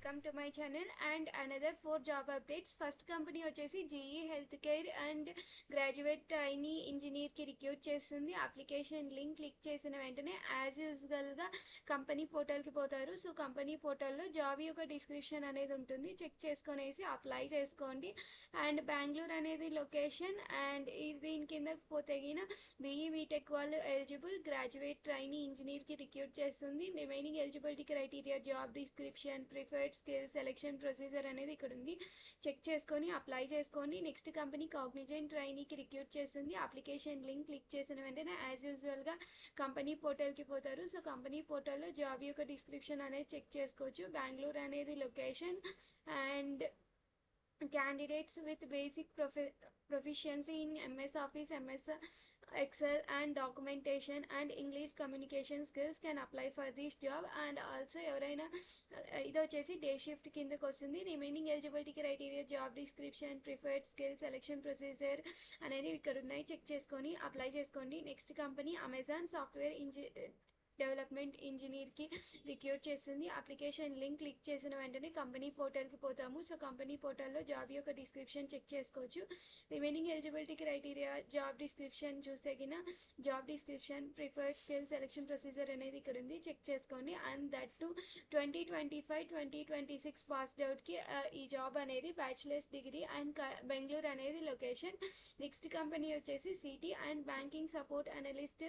Welcome to my channel and another 4 job updates. First company వచ్చేసి GE health care and graduate trainee ఇంజనీర్కి recruit చేస్తుంది. Application link click చేసిన వెంటనే as యూజువల్గా company పోర్టల్కి పోతారు. సో కంపెనీ పోర్టల్లో జాబ్ యొక్క డిస్క్రిప్షన్ అనేది ఉంటుంది, చెక్ చేసుకొనేసి అప్లై చేసుకోండి. అండ్ బెంగళూరు అనేది లొకేషన్. అండ్ దీని కిందకి పోతేగిన బీఈ బీటెక్ వాళ్ళు ఎలిజిబుల్. గ్రాడ్యుయేట్ ట్రైనీ ఇంజనీర్కి రిక్రూట్ చేస్తుంది. Remaining eligibility criteria, job description, preferred skill, selection procedure అనేది ఇక్కడ ఉంది, చెక్ చేసుకొని అప్లై చేసుకోండి. నెక్స్ట్ కంపెనీ కాగ్నిజెంట్ ట్రైనీకి రిక్రూట్ చేస్తుంది. అప్లికేషన్ లింక్ క్లిక్ చేసిన వెంటనే యాజ్ యూజువల్గా కంపెనీ పోర్టల్కి పోతారు. సో కంపెనీ పోర్టల్లో జాబ్ యొక్క డిస్క్రిప్షన్ అనేది చెక్ చేసుకోవచ్చు. బెంగళూరు అనేది location. And candidates with basic proficiency in MS Office, MS Excel and documentation and English communication skills can apply for this job. And also ఎవరైనా ఇది వచ్చేసి డే షిఫ్ట్ కిందకి వస్తుంది. Remaining eligibility criteria, job description, preferred skill, selection procedure అనేది ఇక్కడ ఉన్నాయి, check చేసుకొని apply చేసుకోండి. Next company Amazon software development ఇంజనీర్కి రిక్రూట్ చేస్తుంది. అప్లికేషన్ లింక్ క్లిక్ చేసిన వెంటనే కంపెనీ పోర్టల్కి పోతాము. సో కంపెనీ పోర్టల్లో జాబ్ యొక్క డిస్క్రిప్షన్ చెక్ చేసుకోవచ్చు. Remaining eligibility criteria, job description చూస్తే కింద job description, preferred skill, selection procedure అనేది ఇక్కడ ఉంది, చెక్ చేసుకోండి. అండ్ దట్ టు 2025-2026 పాస్డ్ అవుట్కి ఈ జాబ్ అనేది బ్యాచిలర్స్ డిగ్రీ. అండ్ బెంగళూరు అనేది లొకేషన్. నెక్స్ట్ కంపెనీ వచ్చేసి city and banking support analyst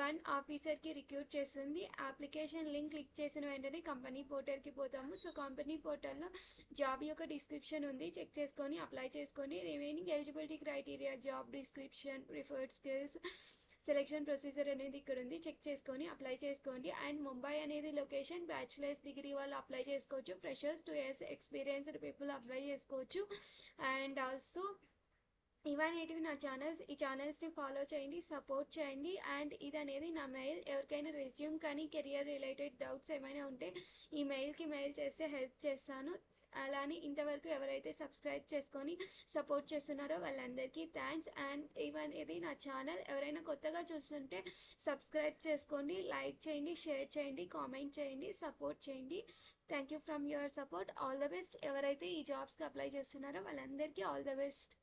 1 ఆఫీసర్కి రిక్రూట్ చేస్తుంది. అప్లికేషన్ లింక్ క్లిక్ చేసిన వెంటనే కంపెనీ పోర్టల్కి పోతాము. సో కంపెనీ పోర్టల్లో జాబ్ యొక్క డిస్క్రిప్షన్ ఉంది, చెక్ చేసుకొని అప్లై చేసుకొని remaining eligibility criteria, job description, preferred skills, selection procedure అనేది ఇక్కడ ఉంది, చెక్ చేసుకొని అప్లై చేసుకోండి. అండ్ ముంబై అనేది లొకేషన్. బ్యాచిలర్స్ డిగ్రీ వాళ్ళు అప్లై చేసుకోవచ్చు. Freshers, 2 years experienced people apply చేసుకోవచ్చు. అండ్ ఆల్సో ఇవనేటివి నా ఛానల్స్. ఈ ఛానల్స్ని ఫాలో చేయండి, సపోర్ట్ చేయండి. అండ్ ఇది అనేది నా మెయిల్. ఎవరికైనా రెజ్యూమ్ కానీ కెరియర్ రిలేటెడ్ డౌట్స్ ఏమైనా ఉంటే ఈ మెయిల్కి మెయిల్ చేస్తే హెల్ప్ చేస్తాను. అలానే ఇంతవరకు ఎవరైతే సబ్స్క్రైబ్ చేసుకొని సపోర్ట్ చేస్తున్నారో వాళ్ళందరికీ థ్యాంక్స్. అండ్ ఇవనేది నా ఛానల్. ఎవరైనా కొత్తగా చూస్తుంటే సబ్స్క్రైబ్ చేసుకోండి, లైక్ చేయండి, షేర్ చేయండి, కామెంట్ చేయండి, సపోర్ట్ చేయండి. Thank you from your support. All the best. ఎవరైతే ఈ జాబ్స్కి అప్లై చేస్తున్నారో వాళ్ళందరికీ ఆల్ ద బెస్ట్.